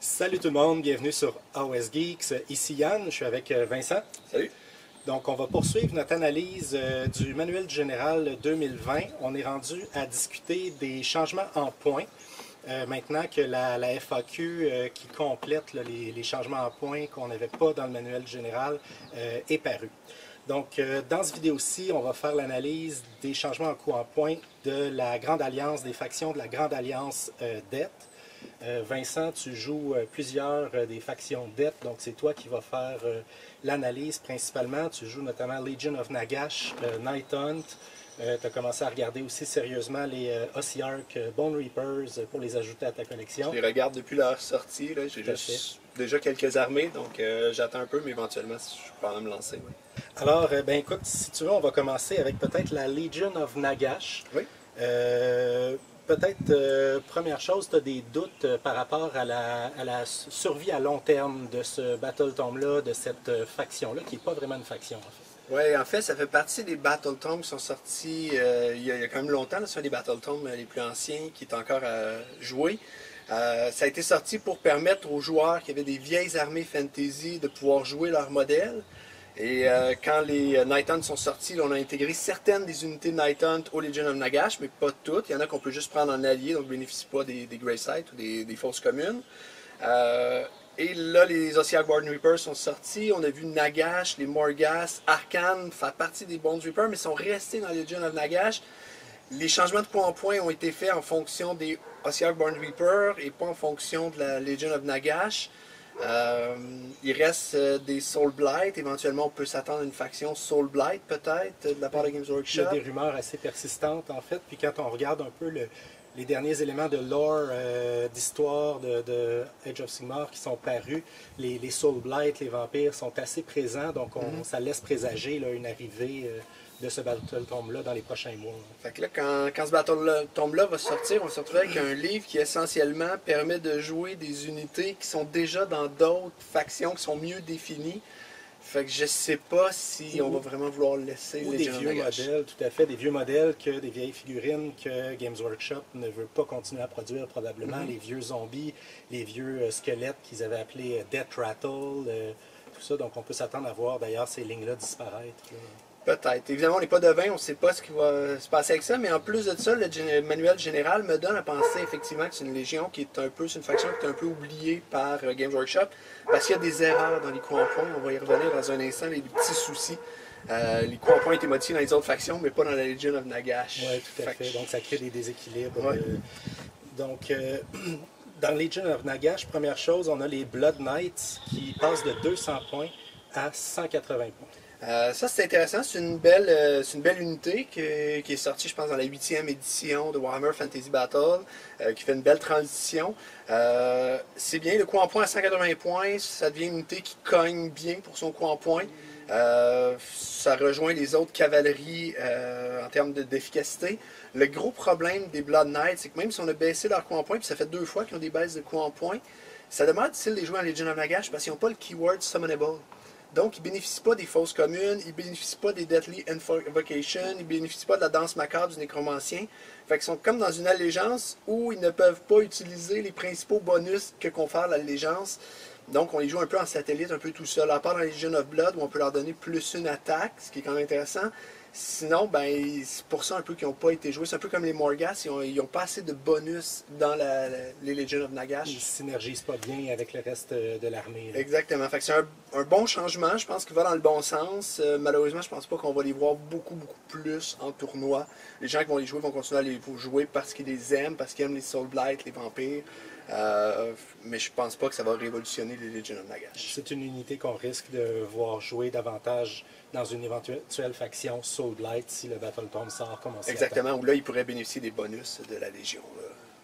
Salut tout le monde, bienvenue sur AOS Geeks. Ici Yann, je suis avec Vincent. Salut. Donc on va poursuivre notre analyse du manuel général 2020. On est rendu à discuter des changements en points. Maintenant que la FAQ qui complète les changements en points qu'on n'avait pas dans le manuel général est parue. Donc, dans cette vidéo-ci, on va faire l'analyse des changements en coût en points de la Grande Alliance, des factions de la Grande Alliance dette. Vincent, tu joues plusieurs des factions dette, donc c'est toi qui vas faire l'analyse principalement. Tu joues notamment Legion of Nagash, Night Hunt. Tu as commencé à regarder aussi sérieusement les Ossiarch Bone Reapers pour les ajouter à ta collection. Je les regarde depuis leur sortie. J'ai juste déjà quelques armées, donc j'attends un peu, mais éventuellement, je peux quand même me lancer. Oui. Alors, ben écoute, si tu veux, on va commencer avec peut-être la Legion of Nagash. Oui. Peut-être, première chose, tu as des doutes par rapport à la survie à long terme de ce Battle Tome-là, de cette faction-là, qui n'est pas vraiment une faction, en fait. Oui, en fait, ça fait partie des Battle Tomes qui sont sortis il y a quand même longtemps. C'est un des Battle Tomes les plus anciens qui est encore à jouer. Ça a été sorti pour permettre aux joueurs qui avaient des vieilles armées fantasy de pouvoir jouer leur modèle. Et quand les Night Hunt sont sortis, on a intégré certaines des unités de Night Hunt au Legion of Nagash, mais pas toutes. Il y en a qu'on peut juste prendre en allié, donc ne bénéficient pas des Grey Sight ou des fausses communes. Et là, les Ossiarch Bone Reapers sont sortis. On a vu Nagash, les Morghast, Arcane faire partie des Bone Reapers, mais sont restés dans le Legion of Nagash. Les changements de point en point ont été faits en fonction des Ossiarch Bone Reapers et pas en fonction de la Legion of Nagash. Il reste des Soul Blight. Éventuellement, on peut s'attendre à une faction Soul Blight, peut-être, de la part de Games Workshop. Il y a des rumeurs assez persistantes, en fait. Puis quand on regarde un peu les derniers éléments de lore, d'histoire de Age of Sigmar qui sont parus, les Soul Blight, les vampires sont assez présents. Donc, ça laisse présager là, une arrivée de ce Battle Tome-là dans les prochains mois. Fait que là, quand ce Battle Tome-là va sortir, on va se retrouver avec un livre qui essentiellement permet de jouer des unités qui sont déjà dans d'autres factions qui sont mieux définies. Fait que je sais pas si on va vraiment vouloir laisser les Legion of vieux Nagash. modèles, tout à fait, des vieux modèles, des vieilles figurines que Games Workshop ne veut pas continuer à produire probablement, les vieux zombies, les vieux squelettes qu'ils avaient appelés Death Rattle, tout ça. Donc on peut s'attendre à voir d'ailleurs ces lignes-là disparaître. Là. Peut-être. Évidemment, on n'est pas devin, on ne sait pas ce qui va se passer avec ça, mais en plus de ça, le manuel général me donne à penser effectivement que c'est une légion qui est un peu, c'est une faction qui est un peu oubliée par Games Workshop, parce qu'il y a des erreurs dans les coups en point. On va y revenir dans un instant, les petits soucis. Les coups en point ont été modifiés dans les autres factions, mais pas dans la Legion of Nagash. Oui, tout à fait. Donc ça crée des déséquilibres. Ouais. Dans Legion of Nagash, première chose, on a les Blood Knights qui passent de 200 points à 180 points. Ça c'est intéressant, c'est une belle unité qui est sortie je pense dans la 8e édition de Warhammer Fantasy Battle, qui fait une belle transition. C'est bien, le coup en point à 180 points, ça devient une unité qui cogne bien pour son coup en point. Ça rejoint les autres cavaleries en termes d'efficacité. Le gros problème des Blood Knights, c'est que même si on a baissé leur coup en point, puis ça fait 2 fois qu'ils ont des baisses de coup en point, ça demeure difficile de les jouer en Legion of Nagash parce qu'ils n'ont pas le keyword Summonable. Donc, ils ne bénéficient pas des fausses communes, ils ne bénéficient pas des Deathly Invocation, ils ne bénéficient pas de la danse macabre du nécromancien. Fait qu'ils sont comme dans une allégeance où ils ne peuvent pas utiliser les principaux bonus que confère l'allégeance. Donc, on les joue un peu en satellite, un peu tout seul. À part dans les Legion of Blood, où on peut leur donner plus une attaque, ce qui est quand même intéressant. Sinon, ben, c'est pour ça un peu qu'ils n'ont pas été joués. C'est un peu comme les Morghast, ils n'ont pas assez de bonus dans les Legion of Nagash. Ils ne synergisent pas bien avec le reste de l'armée. Exactement. Fait que c'est un bon changement. Je pense qu'il va dans le bon sens. Malheureusement, je pense pas qu'on va les voir beaucoup plus en tournoi. Les gens qui vont les jouer vont continuer à les jouer parce qu'ils les aiment, parce qu'ils aiment les Soul Blight, les vampires. Mais je pense pas que ça va révolutionner les Legion of Nagash. C'est une unité qu'on risque de voir jouer davantage dans une éventuelle faction Soul Blight si le Battle Tome sort comme on s'y Exactement, attend. où là, ils pourraient bénéficier des bonus de la Légion,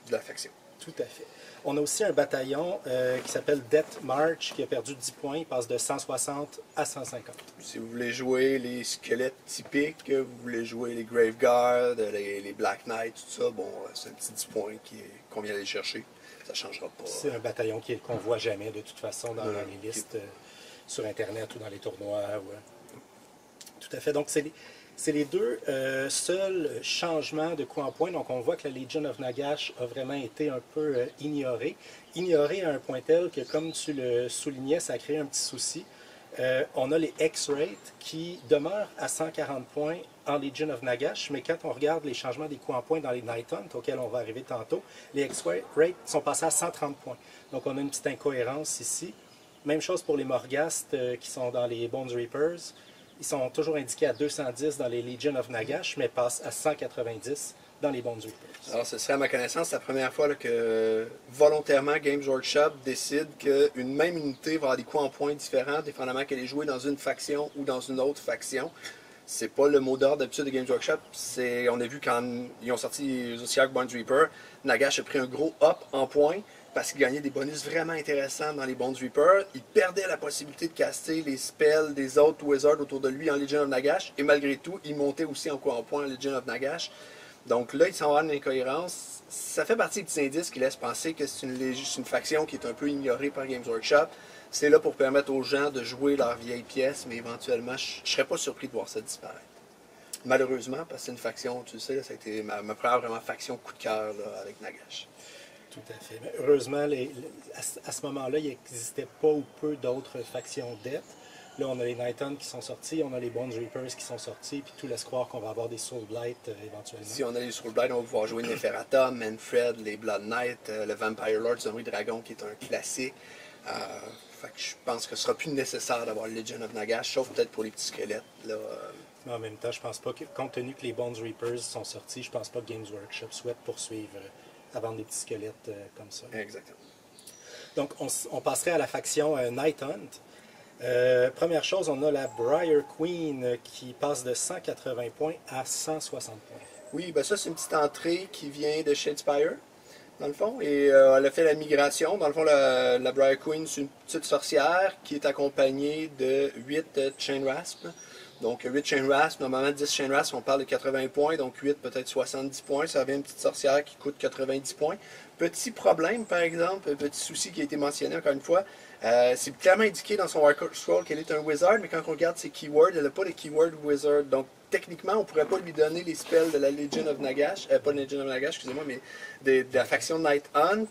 de la faction. Tout à fait. On a aussi un bataillon qui s'appelle Death March qui a perdu 10 points, il passe de 160 à 150. Si vous voulez jouer les squelettes typiques, vous voulez jouer les Graveguard, les Black Knight, tout ça, bon, c'est un petit 10 points qu'on vient aller chercher. Ça ne changera pas. C'est un bataillon qu'on ne voit jamais de toute façon dans les listes sur Internet ou dans les tournois. Ouais. Tout à fait. Donc, c'est C'est les deux seuls changements de coup en point. Donc, on voit que la Legion of Nagash a vraiment été un peu ignorée. Ignorée à un point tel que, comme tu le soulignais, ça a créé un petit souci. On a les X-Rates qui demeurent à 140 points en Legion of Nagash, mais quand on regarde les changements des coups en point dans les Night Hunt, auxquels on va arriver tantôt, les X-Rates sont passés à 130 points. Donc, on a une petite incohérence ici. Même chose pour les Morghast qui sont dans les Bones Reapers. Ils sont toujours indiqués à 210 dans les Legion of Nagash, mais passent à 190 dans les Bones Reapers. Alors, ce serait à ma connaissance la première fois là, que volontairement Games Workshop décide qu'une même unité va avoir des coups en points différents, dépendamment qu'elle est jouée dans une faction ou dans une autre faction. C'est pas le mot d'ordre d'habitude de Games Workshop. On a vu quand ils ont sorti les Zodiac Bones Reaper, Nagash a pris un gros up en points parce qu'il gagnait des bonus vraiment intéressants dans les Bones Reaper. Il perdait la possibilité de caster les spells des autres Wizards autour de lui en Legion of Nagash. Et malgré tout, il montait aussi en coup en point en Legion of Nagash. Donc là, il s'en va une incohérence. Ça fait partie des petits indices qui laissent penser que c'est une faction qui est un peu ignorée par Games Workshop. C'est là pour permettre aux gens de jouer leurs vieilles pièces, mais éventuellement, je ne serais pas surpris de voir ça disparaître. Malheureusement, parce que c'est une faction, tu le sais, là, ça a été ma première vraiment faction coup de cœur là, avec Nagash. Tout à fait. Mais heureusement, à ce moment-là, il n'existait pas ou peu d'autres factions dettes. Là, on a les Night Hunt qui sont sortis, on a les Bones Reapers qui sont sortis, puis tout laisse croire qu'on va avoir des Soul Blight éventuellement. Si on a les Soul Blight, on va pouvoir jouer Neferata, Manfred, les Blood Knight, le Vampire Lord, Zombie Dragon qui est un classique. Fait que je pense que ce sera plus nécessaire d'avoir le Legion of Nagash, sauf peut-être pour les petits squelettes. Là, Mais en même temps, je pense pas que, compte tenu que les Bones Reapers sont sortis, je pense pas que Games Workshop souhaite poursuivre à vendre des petits squelettes comme ça. Exactement. Donc, on passerait à la faction Night Hunt. Première chose, on a la Briar Queen qui passe de 180 points à 160 points. Oui, ben ça, c'est une petite entrée qui vient de Shadespire, dans le fond, et elle a fait la migration. Dans le fond, la Briar Queen, c'est une petite sorcière qui est accompagnée de 8 Chain Rasp. Donc 8 Chain Rasp, normalement 10 Chain Rasp, on parle de 80 points, donc 8 peut-être 70 points. Ça revient une petite sorcière qui coûte 90 points. Petit problème, par exemple, petit souci qui a été mentionné encore une fois, c'est clairement indiqué dans son Warcraft Scroll qu'elle est un wizard, mais quand on regarde ses keywords, elle n'a pas les keywords wizard. Donc techniquement, on ne pourrait pas lui donner les spells de la Legion of Nagash, pas de Legion of Nagash, excusez-moi, mais de la faction Night Hunt.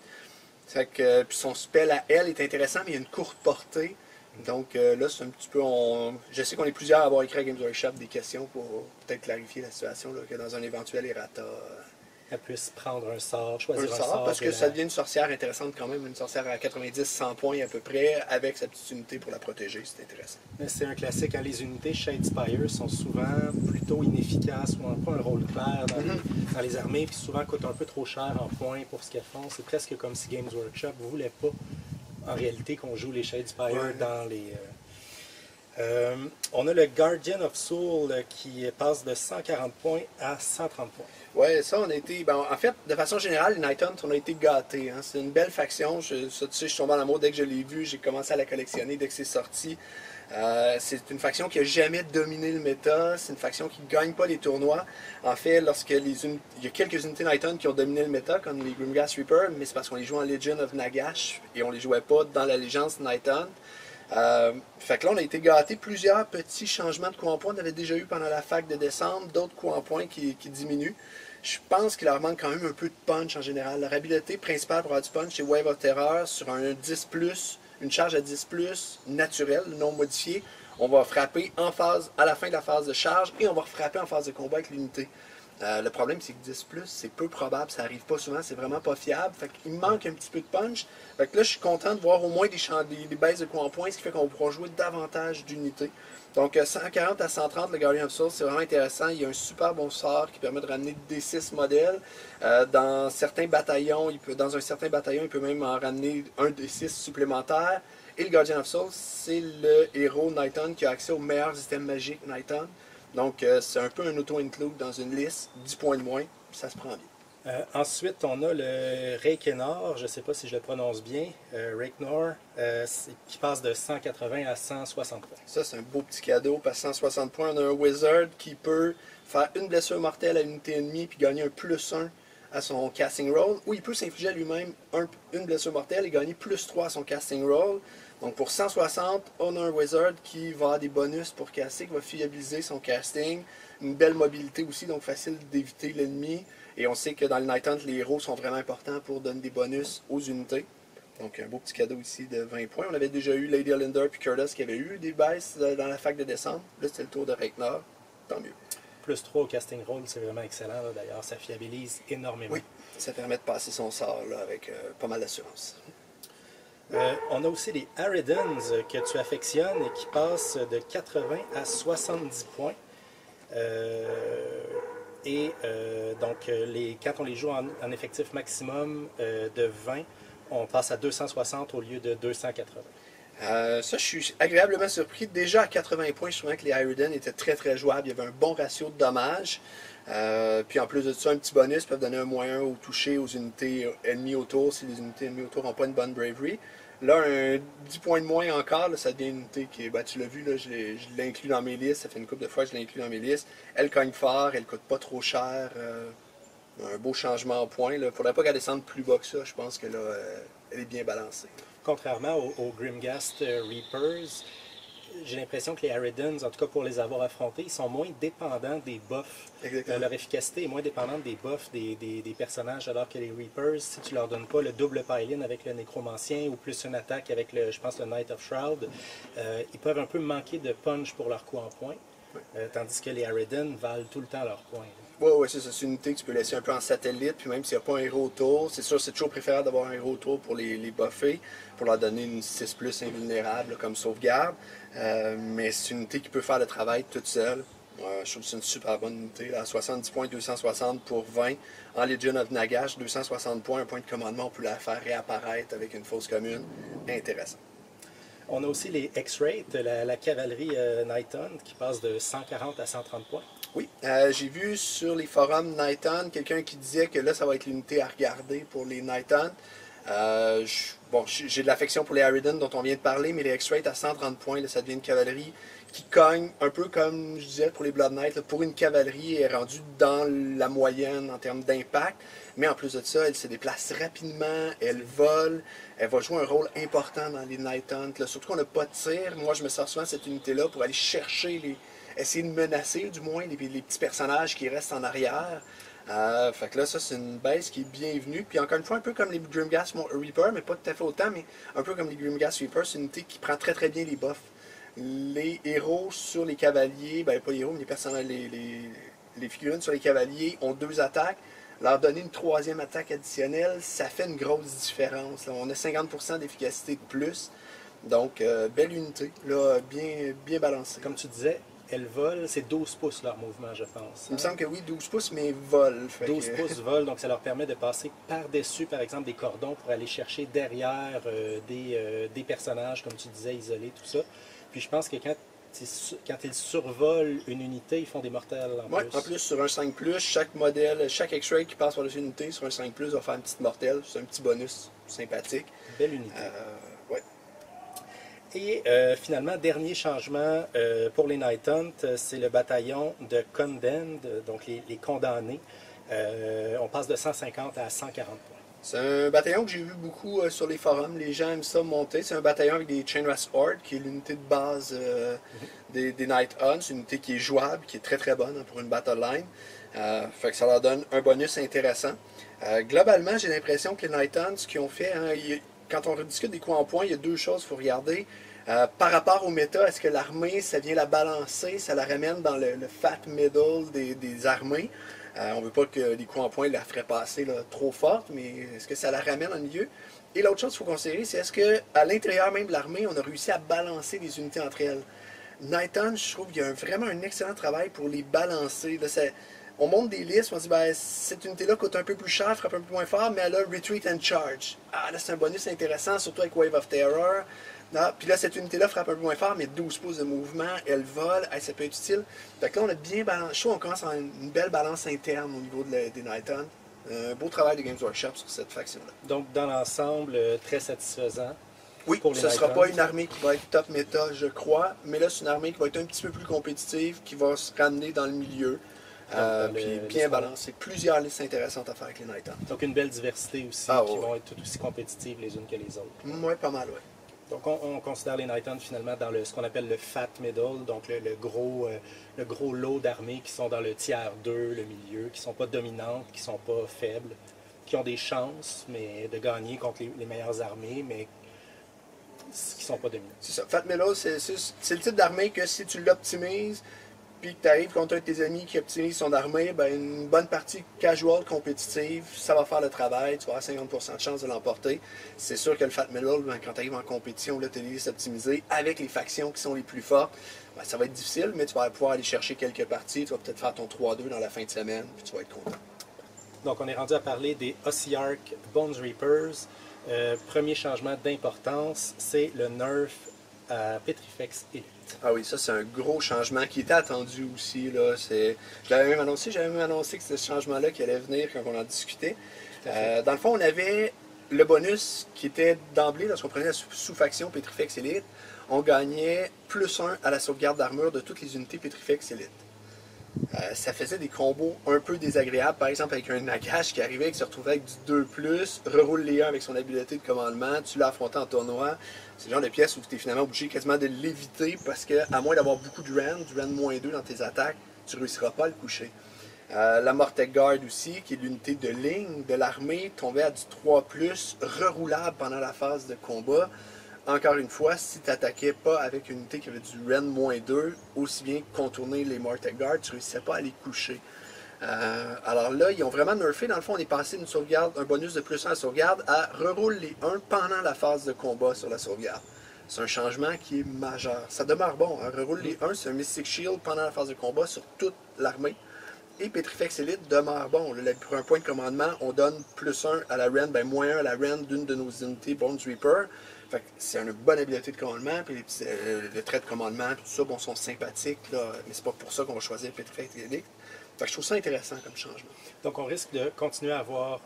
Puis son spell à elle est intéressant, mais il y a une courte portée. Donc là, c'est un petit peu... Je sais qu'on est plusieurs à avoir écrit à Games Workshop des questions pour peut-être clarifier la situation, là, que dans un éventuel errata... Elle puisse prendre un sort, choisir un sort. Parce que ça devient une sorcière intéressante quand même, une sorcière à 90-100 points à peu près, avec sa petite unité pour la protéger, c'est intéressant. C'est un classique, hein? Les unités Shadespire sont souvent plutôt inefficaces ou n'ont pas un rôle clair dans les armées, puis souvent coûtent un peu trop cher en points pour ce qu'elles font. C'est presque comme si Games Workshop ne voulait pas, en réalité, qu'on joue les Shadespire dans les... on a le Guardian of Soul qui passe de 140 points à 130 points. Ouais, ça, on a été. Ben, en fait, de façon générale, les Night Hunt, on a été gâtés. Hein. C'est une belle faction. Tu sais, je suis tombé en amour dès que je l'ai vue. J'ai commencé à la collectionner dès que c'est sorti. C'est une faction qui n'a jamais dominé le méta. C'est une faction qui ne gagne pas les tournois. En fait, il y a quelques unités Night Hunt qui ont dominé le méta, comme les Grimghast Reaper, mais c'est parce qu'on les joue en Legion of Nagash et on les jouait pas dans l'Allégeance Night Hunt. Fait que là, on a été gâtés. Plusieurs petits changements de coups en point. On avait déjà eu pendant la fac de décembre, d'autres coups en point qui diminuent. Je pense qu'il leur manque quand même un peu de punch en général. Leur habileté principale pour avoir du punch, c'est Wave of Terror sur un 10+, une charge à 10+, naturelle, non modifiée. On va frapper à la fin de la phase de charge et on va frapper en phase de combat avec l'unité. Le problème, c'est que 10+, c'est peu probable, ça arrive pas souvent, c'est vraiment pas fiable. Fait qu'il manque un petit peu de punch. Fait que là, je suis content de voir au moins des baisses de coups en point, ce qui fait qu'on pourra jouer davantage d'unités. Donc 140 à 130, le Guardian of Soul, c'est vraiment intéressant. Il y a un super bon sort qui permet de ramener des 6 modèles. Dans certains bataillons, dans un certain bataillon, il peut même en ramener un des 6 supplémentaires. Et le Guardian of Soul, c'est le héros Night Hunt qui a accès au meilleur système magique Night Hunt. Donc, c'est un peu un auto-include dans une liste, 10 points de moins, ça se prend bien. Ensuite, on a le Reiknor, je ne sais pas si je le prononce bien, Reiknor, qui passe de 180 à 160 points. Ça, c'est un beau petit cadeau, parce que 160 points, on a un Wizard qui peut faire une blessure mortelle à une unité ennemie, puis gagner un +1 à son casting roll, ou il peut s'infliger à lui-même une blessure mortelle et gagner +3 à son casting roll. Donc pour 160, on a un wizard qui va avoir des bonus pour casser, qui va fiabiliser son casting. Une belle mobilité aussi, donc facile d'éviter l'ennemi. Et on sait que dans le Night Hunt, les héros sont vraiment importants pour donner des bonus aux unités. Donc un beau petit cadeau ici de 20 points. On avait déjà eu Lady Alinder et Curtis qui avaient eu des baisses dans la fac de décembre. Là, c'était le tour de Reiknar. Tant mieux. +3 au casting roll, c'est vraiment excellent. D'ailleurs, ça fiabilise énormément. Oui, ça permet de passer son sort là, avec pas mal d'assurance. On a aussi les Harridans que tu affectionnes et qui passent de 80 à 70 points. Quand on les joue en effectif maximum de 20, on passe à 260 au lieu de 280. Ça, je suis agréablement surpris. Déjà à 80 points, je trouvais que les Harridan étaient très très jouables. Il y avait un bon ratio de dommages. Puis en plus de ça, un petit bonus peuvent donner un -1 au toucher aux unités ennemies autour si les unités ennemies autour n'ont pas une bonne bravery. Là, un 10 points de moins encore, là, ça devient une unité qui est, tu l'as vu, là, je l'ai inclus dans mes listes. Ça fait une couple de fois que je l'ai inclus dans mes listes. Elle cogne fort, elle coûte pas trop cher. Un beau changement en points. Il ne faudrait pas qu'elle descende plus bas que ça. Je pense que là, elle est bien balancée. Contrairement aux Grimghast Reapers, j'ai l'impression que les Harridans, en tout cas pour les avoir affrontés, ils sont moins dépendants des buffs. Leur efficacité est moins dépendante des buffs des personnages, alors que les Reapers, si tu leur donnes pas le double pile-in avec le Nécromancien ou plus une attaque avec, le Knight of Shroud, ils peuvent un peu manquer de punch pour leur coup en point, tandis que les Harridan valent tout le temps leur point. Oui, c'est une unité que tu peux laisser un peu en satellite, puis même s'il n'y a pas un héros autour, c'est sûr, c'est toujours préférable d'avoir un héros autour pour les buffer, pour leur donner une 6+ invulnérable comme sauvegarde. Mais c'est une unité qui peut faire le travail toute seule. Je trouve que c'est une super bonne unité. Là, 70 points, 260 pour 20. En Legion of Nagash, 260 points, un point de commandement, on peut la faire réapparaître avec une fausse commune. Intéressant. On a aussi les X-Ray, la cavalerie Night Hunt, qui passe de 140 à 130 points. Oui, j'ai vu sur les forums Night Hunt quelqu'un qui disait que là, ça va être l'unité à regarder pour les Night Hunt. J'ai de l'affection pour les Harridan dont on vient de parler, mais les X-Ray à 130 points, là, ça devient une cavalerie qui cogne, un peu comme je disais pour les Blood Knights, là, pour une cavalerie, elle est rendue dans la moyenne en termes d'impact. Mais en plus de ça, elle se déplace rapidement, elle vole, elle va jouer un rôle important dans les Night Hunt. Là. Surtout qu'on n'a pas de tir. Moi, je me sers souvent de cette unité-là pour aller chercher essayer de menacer du moins les petits personnages qui restent en arrière. Fait que là, ça, c'est une baisse qui est bienvenue. Puis encore une fois, un peu comme les Grimghast Reapers, mais pas tout à fait autant, mais un peu comme les Grimghast Reapers, c'est une unité qui prend très très bien les buffs. Les héros sur les cavaliers, pas les héros, mais les personnages, les figurines sur les cavaliers ont 2 attaques. Leur donner une 3e attaque additionnelle, ça fait une grosse différence. Là. On a 50% d'efficacité de plus. Donc, belle unité, là, bien balancée. Comme tu disais, elles volent, c'est 12 pouces leur mouvement, je pense. Il me semble que oui, 12 pouces, mais volent. 12 pouces volent, donc ça leur permet de passer par-dessus, par exemple, des cordons pour aller chercher derrière des personnages, comme tu disais, isolés, tout ça. Puis je pense que quand ils survolent une unité, ils font des mortels en plus. En plus, sur un 5+, chaque modèle, chaque X-Ray qui passe par-dessus une unité, sur un 5+, va faire une petite mortelle. C'est un petit bonus sympathique. Belle unité. Ouais. Et finalement, dernier changement pour les Night Hunt, c'est le bataillon de Condemned, donc les condamnés. On passe de 150 à 140 points. C'est un bataillon que j'ai vu beaucoup sur les forums. Les gens aiment ça monter. C'est un bataillon avec des Chainrest Horde, qui est l'unité de base des Night Hunt. C'est une unité qui est jouable, qui est très très bonne pour une battle line. Fait que ça leur donne un bonus intéressant. Globalement, j'ai l'impression que les Night Hunt, ce qu'ils ont fait, quand on rediscute des coups en point, il y a 2 choses qu'il faut regarder. Par rapport au méta, est-ce que l'armée, ça vient la balancer, ça la ramène dans le fat middle des armées? On ne veut pas que les coups en point la feraient passer là, trop forte, mais est-ce que ça la ramène en milieu? Et l'autre chose qu'il faut considérer, c'est est-ce qu'à l'intérieur même de l'armée, on a réussi à balancer les unités entre elles? Night Hunt, je trouve qu'il y a vraiment un excellent travail pour les balancer. Là, on monte des listes, on dit cette unité-là coûte un peu plus cher, frappe un peu moins fort, mais elle a Retreat and Charge. Ah, là, c'est un bonus intéressant, surtout avec Wave of Terror. Puis là, cette unité-là frappe un peu moins fort, mais 12 pouces de mouvement, elle vole, ça peut être utile. Donc là, on a bien balancé. Je trouve qu'on commence à avoir une belle balance interne au niveau des Night Hunt. Un beau travail de Games Workshop sur cette faction-là. Donc, dans l'ensemble, très satisfaisant. Oui, ce ne sera pas une armée qui va être top méta, je crois, mais là, c'est une armée qui va être un petit peu plus compétitive, qui va se ramener dans le milieu. Puis bien balancé. Plusieurs listes intéressantes à faire avec les Night Hunt. Donc une belle diversité aussi, qui vont être tout aussi compétitives les unes que les autres. Oui, pas mal, oui. Donc on considère les Night Hunt finalement dans ce qu'on appelle le fat middle, donc le gros lot d'armées qui sont dans le tiers 2, le milieu, qui ne sont pas dominantes, qui ne sont pas faibles, qui ont des chances de gagner contre les meilleures armées, mais qui ne sont pas dominantes. C'est ça. Fat middle, c'est le type d'armée que si tu l'optimises, puis que tu arrives contre un de tes amis qui optimise son armée, ben une bonne partie casual compétitive, ça va faire le travail, tu vas avoir 50% de chance de l'emporter. C'est sûr que le Fat Middle, ben, quand tu arrives en compétition, là, tu es listes optimisées avec les factions qui sont les plus fortes, ben, ça va être difficile, mais tu vas pouvoir aller chercher quelques parties, tu vas peut-être faire ton 3-2 dans la fin de semaine, puis tu vas être content. Donc on est rendu à parler des Ossiarch Bones Reapers. Premier changement d'importance, c'est le nerf à Petrifex Elite. Ah oui, ça c'est un gros changement qui était attendu aussi. Là. J'avais même annoncé que c'était ce changement-là qui allait venir quand on en discutait. Dans le fond, on avait le bonus qui était d'emblée, lorsqu'on prenait la sous-faction Petrifex Elite, on gagnait +1 à la sauvegarde d'armure de toutes les unités Petrifex Elite. Ça faisait des combos un peu désagréables, par exemple avec un Nagash qui arrivait et qui se retrouvait avec du 2+, reroule les 1 avec son habileté de commandement, tu l'as affronté en tournoi. C'est le genre de pièce où tu es finalement obligé quasiment de l'éviter parce que, à moins d'avoir beaucoup de rend, du rend -2 dans tes attaques, tu ne réussiras pas à le coucher. La Mortec Guard aussi, qui est l'unité de ligne de l'armée, tombait à du 3+, reroulable pendant la phase de combat. Encore une fois, si tu n'attaquais pas avec une unité qui avait du rend -2, aussi bien contourner les Mortec Guard, tu ne réussissais pas à les coucher. Alors là, ils ont vraiment nerfé. Dans le fond, on est passé d'une sauvegarde, un bonus de +1 à la sauvegarde à reroule les 1 pendant la phase de combat sur la sauvegarde. C'est un changement qui est majeur. Ça demeure bon. Hein? Reroule les 1, c'est un Mystic Shield pendant la phase de combat sur toute l'armée. Et Petrifex Elite demeure bon. Là, pour un point de commandement, on donne +1 à la rend, ben -1 à la rend d'une de nos unités Bones Reaper. Fait que c'est une bonne habileté de commandement, puis les traits de commandement, tout ça, bon, sont sympathiques, là, mais c'est pas pour ça qu'on va choisir Petrifex Elite. Fait que je trouve ça intéressant comme changement. Donc on risque de continuer à avoir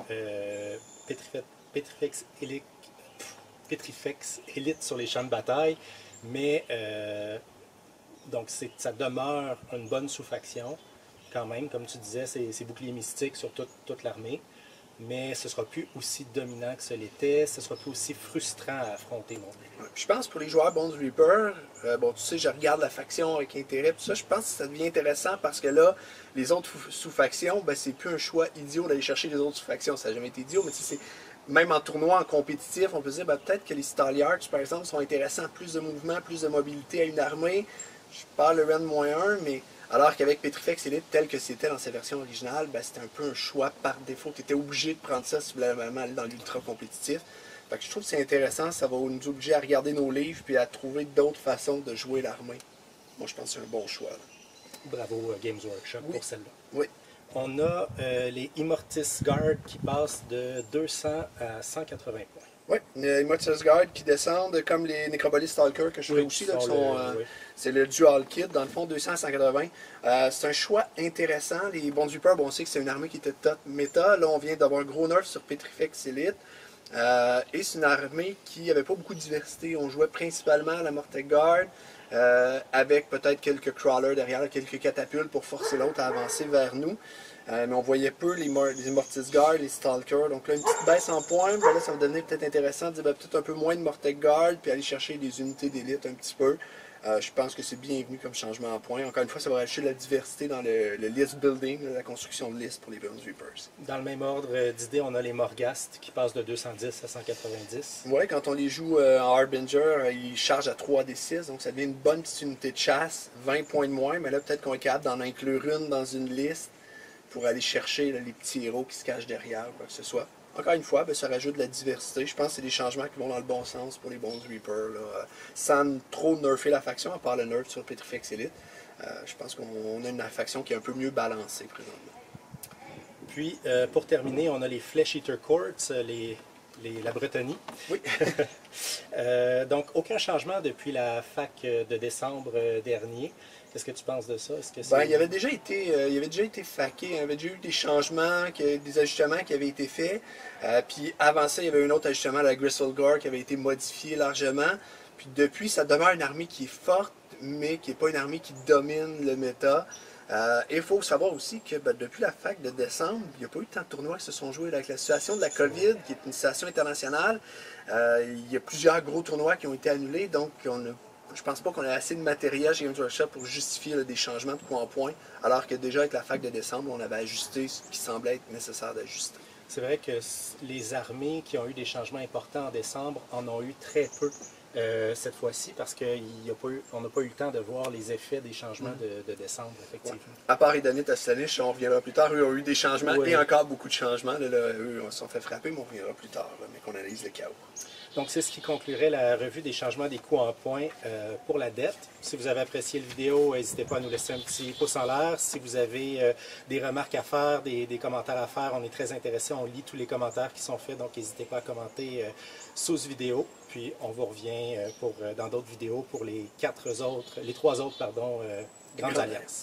Petrifex Elite sur les champs de bataille, mais donc ça demeure une bonne sous-faction, quand même, comme tu disais, c'est bouclier mystique sur toute l'armée. Mais ce ne sera plus aussi dominant que ce l'était, ce ne sera plus aussi frustrant à affronter non plus. Je pense pour les joueurs Bones Reaper, bon tu sais, je regarde la faction avec intérêt, tout ça, je pense que ça devient intéressant parce que là, les autres sous-factions, ben, c'est plus un choix idiot d'aller chercher les autres sous-factions, ça n'a jamais été idiot, mais tu sais, même en tournoi, en compétitif, on peut se dire ben, peut-être que les Stalliards, par exemple, sont intéressants, plus de mouvement, plus de mobilité à une armée. Je parle le rend -1, mais alors qu'avec Petrifex Elite, tel que c'était dans sa version originale, ben, c'était un peu un choix par défaut. Tu étais obligé de prendre ça si tu voulais vraiment aller dans l'ultra compétitif. Fait que je trouve que c'est intéressant, ça va nous obliger à regarder nos livres puis à trouver d'autres façons de jouer l'armée. Moi, je pense que c'est un bon choix. Là. Bravo Games Workshop pour celle-là. Oui. On a les Immortis Guard qui passent de 200 à 180 points. Oui, les Immortis Guard qui descendent comme les Necropolis Stalker que je fais aussi. Là, c'est le dual kit, dans le fond, 200 à 180. C'est un choix intéressant. Les Bones Reaper, bon, on sait que c'est une armée qui était top méta. Là, on vient d'avoir un gros nerf sur Petrifex Elite. Et c'est une armée qui n'avait pas beaucoup de diversité. On jouait principalement à la Mortec Guard, avec peut-être quelques crawlers derrière, quelques catapultes pour forcer l'autre à avancer vers nous. Mais on voyait peu les Immortis Guard, les Stalker. Donc là, une petite baisse en points. Ben là, ça va devenir peut-être intéressant de dire ben, peut-être un peu moins de Mortec Guard, puis aller chercher des unités d'élite un petit peu. Je pense que c'est bienvenu comme changement en points. Encore une fois, ça va rajouter de la diversité dans le list building, la construction de liste pour les Bones Reapers. Dans le même ordre d'idée, on a les Morghast qui passent de 210 à 190. Oui, quand on les joue en Harbinger, ils chargent à 3d6, donc ça devient une bonne petite unité de chasse, 20 points de moins, mais là peut-être qu'on est capable d'en inclure une dans une liste pour aller chercher là, les petits héros qui se cachent derrière, quoi que ce soit. Encore une fois, ben, ça rajoute de la diversité. Je pense que c'est des changements qui vont dans le bon sens pour les Bones Reaper, là, sans trop nerfer la faction, à part le nerf sur Petrifex Elite. Je pense qu'on a une faction qui est un peu mieux balancée présentement. Puis, pour terminer, on a les Flesh Eater Courts, la Bretonie. Oui. Donc, aucun changement depuis la fac de décembre dernier. Qu'est-ce que tu penses de ça? Il avait déjà été faqué, il y avait déjà eu des changements, des ajustements qui avaient été faits. Puis avant ça, il y avait un autre ajustement à la Gristlegore qui avait été modifié largement. Puis depuis, ça demeure une armée qui est forte, mais qui n'est pas une armée qui domine le méta. Et il faut savoir aussi que depuis la fac de décembre, il n'y a pas eu tant de tournois qui se sont joués avec la situation de la COVID, qui est une situation internationale. Il y a plusieurs gros tournois qui ont été annulés, donc je pense pas qu'on a assez de matériel chez Games Workshop pour justifier des changements de coup en point, alors que déjà avec la fac de décembre, on avait ajusté ce qui semblait être nécessaire d'ajuster. C'est vrai que les armées qui ont eu des changements importants en décembre en ont eu très peu cette fois-ci parce qu'on n'a pas eu le temps de voir les effets des changements de décembre, effectivement. Ouais. À part Idanit Astanish, on reviendra plus tard, eux ont eu des changements et encore beaucoup de changements. Là, eux, on s'en fait frapper, mais on reviendra plus tard, mais qu'on analyse le chaos. Donc, c'est ce qui conclurait la revue des changements des coûts en points pour la dette. Si vous avez apprécié la vidéo, n'hésitez pas à nous laisser un petit pouce en l'air. Si vous avez des remarques à faire, des commentaires à faire, on est très intéressés. On lit tous les commentaires qui sont faits, donc n'hésitez pas à commenter sous cette vidéo. Puis, on vous revient dans d'autres vidéos pour les trois autres grandes alliances.